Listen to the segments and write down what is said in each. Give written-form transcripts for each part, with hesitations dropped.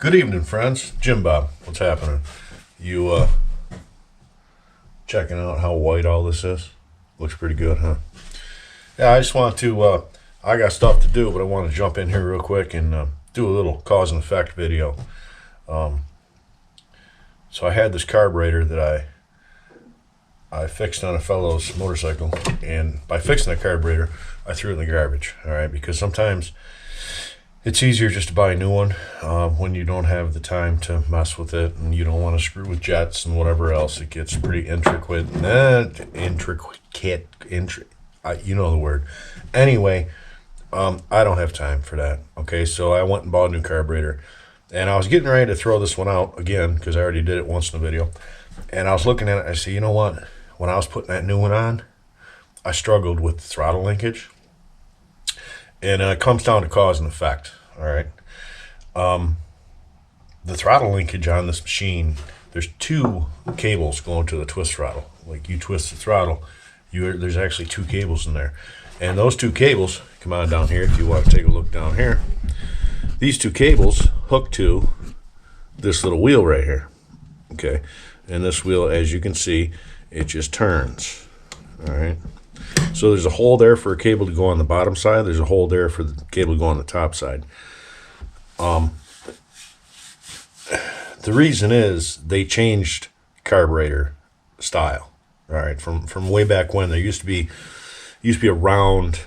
Good evening, friends. Jim Bob, what's happening? You checking out how white all this is? Looks pretty good, huh? Yeah, I just want to, I got stuff to do, but I want to jump in here real quick and do a little cause and effect video. So I had this carburetor that I fixed on a fellow's motorcycle, and by fixing the carburetor, I threw it in the garbage, all right? Because sometimes it's easier just to buy a new one when you don't have the time to mess with it and you don't want to screw with jets and whatever else. It gets pretty intricate. You know the word. Anyway, I don't have time for that. Okay, so I went and bought a new carburetor. And I was getting ready to throw this one out again because I already did it once in a video. And I was looking at it, I said, you know what? When I was putting that new one on, I struggled with the throttle linkage. And it comes down to cause and effect, all right? The throttle linkage on this machine, there's two cables going to the twist throttle. Like you twist the throttle, there's actually two cables in there. And those two cables, come on down here if you want to take a look down here. These two cables hook to this little wheel right here, okay? And this wheel, as you can see, it just turns, all right? So there's a hole there for a cable to go on the bottom side. There's a hole there for the cable to go on the top side. The reason is they changed carburetor style. All right, from way back when there used to be a round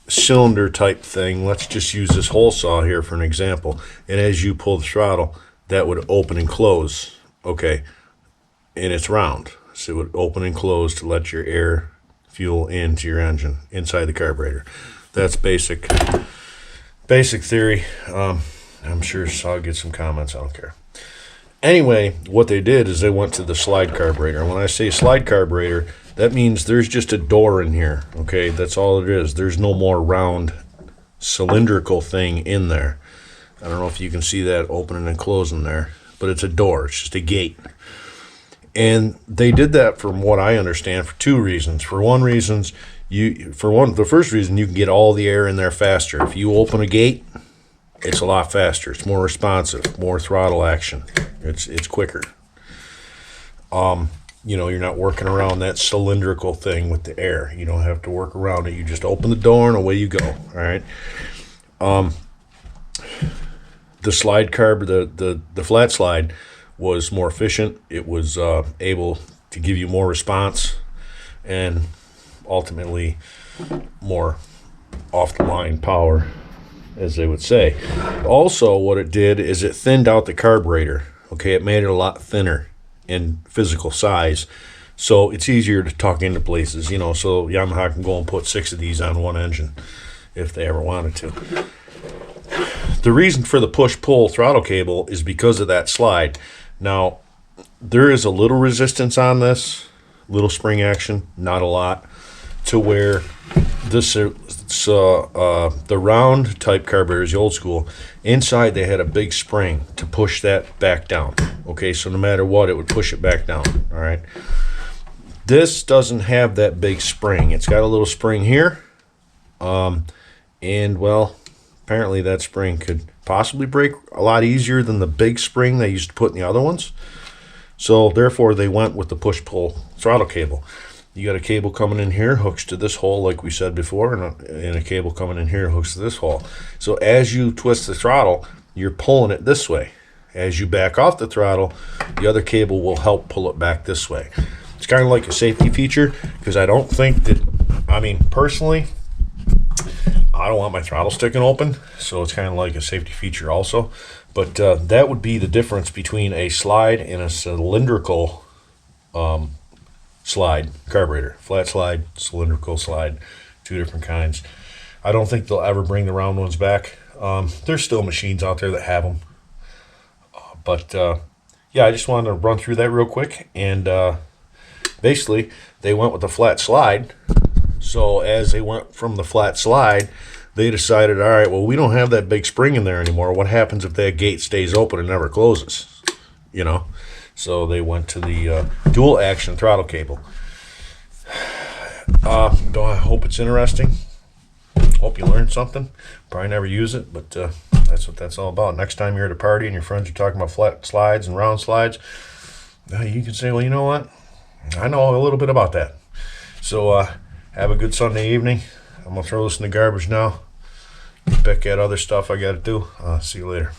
cylinder type thing. Let's just use this hole saw here for an example. And as you pull the throttle, that would open and close. Okay. And it's round, so it would open and close to let your air fuel into your engine inside the carburetor. That's basic theory. I'm sure I'll get some comments. I don't care. Anyway, what they did is they went to the slide carburetor. And when I say slide carburetor, that means there's just a door in here. Okay, that's all it is. There's no more round cylindrical thing in there. I don't know if you can see that opening and closing there, but it's a door. It's just a gate. And they did that, from what I understand, for two reasons. The first reason, you can get all the air in there faster. If you open a gate, it's a lot faster. It's more responsive, more throttle action. It's quicker. You're not working around that cylindrical thing with the air. You don't have to work around it. You just open the door and away you go. All right. The slide carb, the flat slide, was more efficient. It was able to give you more response and ultimately more off-the-line power, as they would say. Also, what it did is it thinned out the carburetor. Okay, it made it a lot thinner in physical size, so it's easier to tuck into places. So Yamaha can go and put 6 of these on one engine if they ever wanted to. The reason for the push-pull throttle cable is because of that slide. Now, there is a little resistance on this, little spring action, not a lot, to where the round type carburetors, the old school, inside they had a big spring to push that back down. Okay, so no matter what, it would push it back down, all right? This doesn't have that big spring. It's got a little spring here, and, well, apparently that spring could possibly break a lot easier than the big spring they used to put in the other ones. So therefore they went with the push-pull throttle cable. You got a cable coming in here, hooks to this hole like we said before, and a cable coming in here hooks to this hole. So as you twist the throttle, you're pulling it this way. As you back off the throttle, the other cable will help pull it back this way. It's kind of like a safety feature, because I don't think that, personally, I don't want my throttle sticking open, so it's kind of like a safety feature also. But that would be the difference between a slide and a cylindrical slide carburetor. Flat slide, cylindrical slide, two different kinds. I don't think they'll ever bring the round ones back. There's still machines out there that have them. Yeah, I just wanted to run through that real quick. And basically, they went with the flat slide. So as they went from the flat slide, they decided, all right, well, we don't have that big spring in there anymore. What happens if that gate stays open and never closes? So they went to the dual action throttle cable. Do I hope it's interesting? Hope you learned something. Probably never use it, but that's what that's all about. Next time you're at a party and your friends are talking about flat slides and round slides, you can say, well, you know what? I know a little bit about that. So have a good Sunday evening. I'm going to throw this in the garbage now. Get back at other stuff I got to do. See you later.